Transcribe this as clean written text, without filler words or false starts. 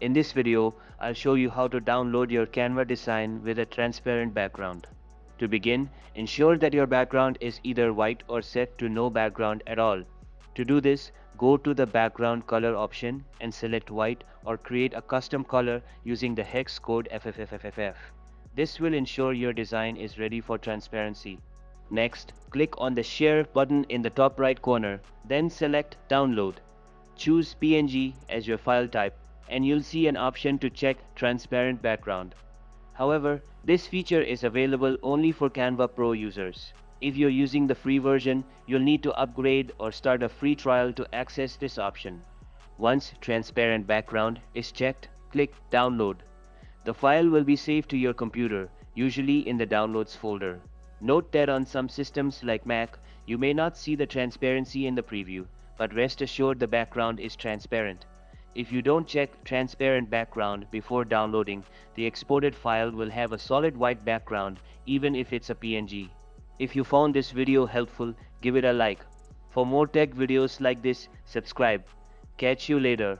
In this video, I'll show you how to download your Canva design with a transparent background. To begin, ensure that your background is either white or set to no background at all. To do this, go to the background color option and select white or create a custom color using the hex code FFFFFF. This will ensure your design is ready for transparency. Next, click on the Share button in the top right corner, then select Download. Choose PNG as your file type, and you'll see an option to check Transparent Background. However, this feature is available only for Canva Pro users. If you're using the free version, you'll need to upgrade or start a free trial to access this option. Once Transparent Background is checked, click Download. The file will be saved to your computer, usually in the Downloads folder. Note that on some systems like Mac, you may not see the transparency in the preview, but rest assured the background is transparent. If you don't check Transparent Background before downloading, the exported file will have a solid white background even if it's a PNG. If you found this video helpful, give it a like. For more tech videos like this, subscribe. Catch you later.